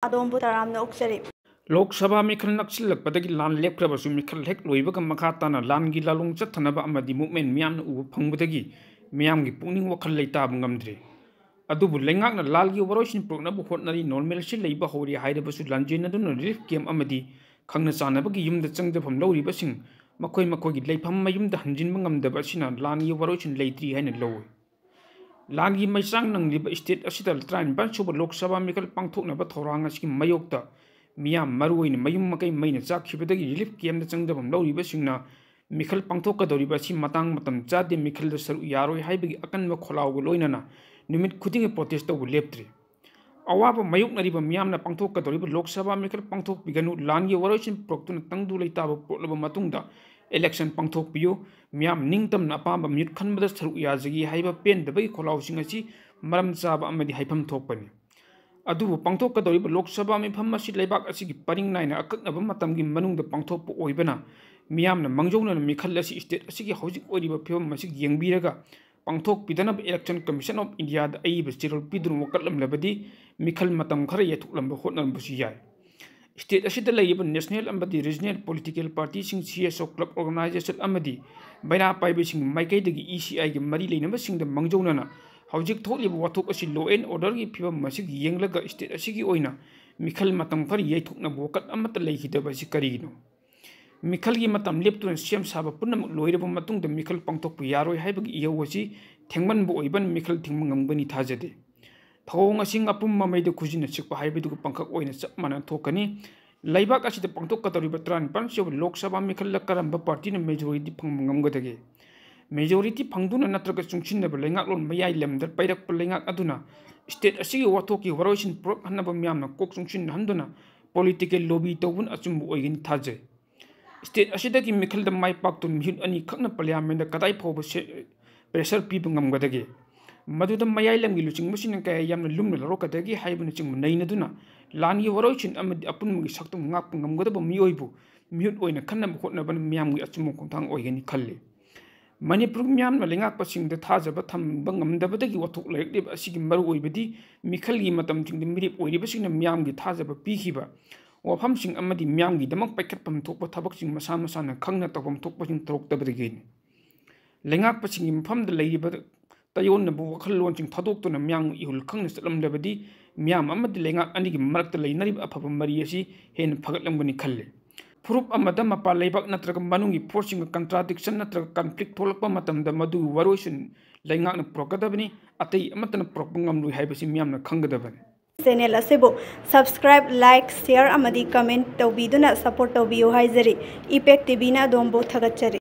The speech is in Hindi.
अदोंबु तरामना उक्सरी लोकसभा मिखल नक्सिलकपदगी लान लेपख्रबसु मिखल हेक लोइबगा मखा ताना लानगी लालुंग चथनबा अमदी मूवमेंट मियामना उब फंगबदगी मियामगी पुनिंग वखल लेताब ngamdre अदुबु लेंगाकना लालगी वरोइसिन प्रोग्नबु होटनरी नॉर्मल सि लेबा होरि हाइरबसु लांजेनदुन रिलीफ कैम्प अमदी खंगना चानबगी युमदा चंगजफम लौरिबसिंग मखोय मखोयगी लेफम मयुमदा हंजिनबा ngamdaba सिना लानगी वरोइसिन लेत्री हाइना लौय लानगी मैचांग नंगलिबा स्टेट असिदा 39 सुबा लोकसभा मिखल पांथोकनबा थौरांग असि मयोक्ता मियाम मरुइन मयुम मकई मैना चाखिबदगी रिलीफ कैम्प चंगदबम लौरिबसिंगना मिखल पांथोकदौरिबा सि मतंग मतम चादे मिखल सरु यारोय हाइबगी अकनबा खोलावगो लोइनना निमित खुदिंग प्रोटेस्ट तौबु लेप्त्रि अवाब मयोकनरिबा मियामना पांथोकदौरिबा लोकसभा मिखल पांथोकपिगनु लानगी वरोइसिन प्रोक्तुना तंगदु लेताब पोटलबा मतुंगदा इलेक्शन पांथोकपियु मियाम निंगतमना अपांबा म्यूट खनबदा सरु याजगी हाइबा पेंदबगी खोलावसिंग असि मरम चाबा अमदि हाइफम थोकपनि अदुबु पांथोकदौरिबा लोकसभा मिफम असि लेबाक असिगी परिंग नाइना अकक्नबा मतमगी मनुंगदा पांथोकपा ओइबना मियामना मंगजौनना मिखल असि स्टेट असिगी हौजिक ओइरिबा फिवम असि येंगबिरगा पांथोकपिदनबा इलेक्शन कमीशन ऑफ इंडिया दा अइबा चिरोल पिदुन वकलमलबदी मिखल मतम खरा येथुकलंबा होटनबसु याय स्टेट असिदा लैब नेशनल अमदी रीजनल पॉलिटिकल पार्टी सिंग सीएसओ क्लब ऑर्गेनाइजेशन अमदी बैना पाइबसिंग माइकैदगी ईसीआई गी मरी लेनबसिंग मंगजौनना हौजिक थोलिब वाथोक असि लॉ एंड ऑर्डर की फिवम मसिग येंगलगा स्टेट असिगी ओइना मिखल मतम खर येथुकना वकत अमत लेखिदबसि करिगिनो मिखल की मतम लेप्तुन सेम साबा पुनम लोइरब मतुंग द मिखल पांथोकपु यारोय हाइबगी इयौवसि थेंगमनबो ओइबन मिखल थिंग ngamgani थाजदे थौंग असिंग अपुम ममैद खुजिन चिकपा हाइबदुगु पंखक ओइना चप माना थोकनी लैबाक असिद पांथोकदौरिबा 39 सुबा लोकसभा मिखल करंबा पार्टी न मेजॉरिटी फंग ngamgदगे मेजॉरिटी फंगदुना नत्रग चुंगसिनब लेंगाकलोन मयाइ लमदर पैरक लेंगाक अदुना स्टेट असिगी वाथोकी वरोइसिन प्रोक हनब म्यामना कोक चुंगसिन हंदुना पॉलिटिकल लॉबी तौबुन अचुम ओइगिन थाजे स्टेट असिदगी मिखल द माइ पाक्तुन मिहुन अनि खकना पार्लियामेंट कदाइ फोब प्रेशर पीब ngamgदगे मदुद मयाइ लमगी लुचिंगबसिन काय यामना लुमना लरोकदगी हाइबना चिंग नैनदुना लानगी वरोइसिन अमदि अपुनमगी सक्तुम ngak ngamgदब मियोइबु मिहुन ओइना खन्नब होटनबन म्यामगी अचुम खोंथांग ओइगनि खल्ले मणिपुर म्यामना लेंगाकपसिंग द थाजब थमब ngamdabadagi wathok lairib asigi maru oibadi mikhalgi matam ting mirip oiribasing म्यामगी थाजब पीखिबा वफमसिंग अमदि म्यामगी दमक पैखतपम थोकप थबकसिंग मसा मसाना खंगना तबम थोकपसिंग तरोक्तबदगी लेंगाकपसिंग मफमद लैरिब तयोनबु वखललोनसिंग थदोक्तुना म्याम इहुल खंगना चलमदबदी म्याम अमदि लेंगाक अनिगी मरक्त लैनरिब अफब मरी असि हेन फगतलंगबनि खल्ले फुरुप अमदा मपा लेबाक नत्रग मनुंगी फोर्सिंग कंट्राडिक्शन नत्रग कॉन्फ्लिक्ट थोलकपा मतमदा मदु वरोइसिन लेंगाकना प्रोकदबनि अतै अमतन प्रोपंगमलु हाइबसि म्यामना खंगदबनि चैनल असेबो सब्सक्राइब लाइक शेयर अमदी कमेंट तौबीदुना सपोर्ट तौबियो हाइजरी इपेक्ट टीवी ना दोंबो थगचरी।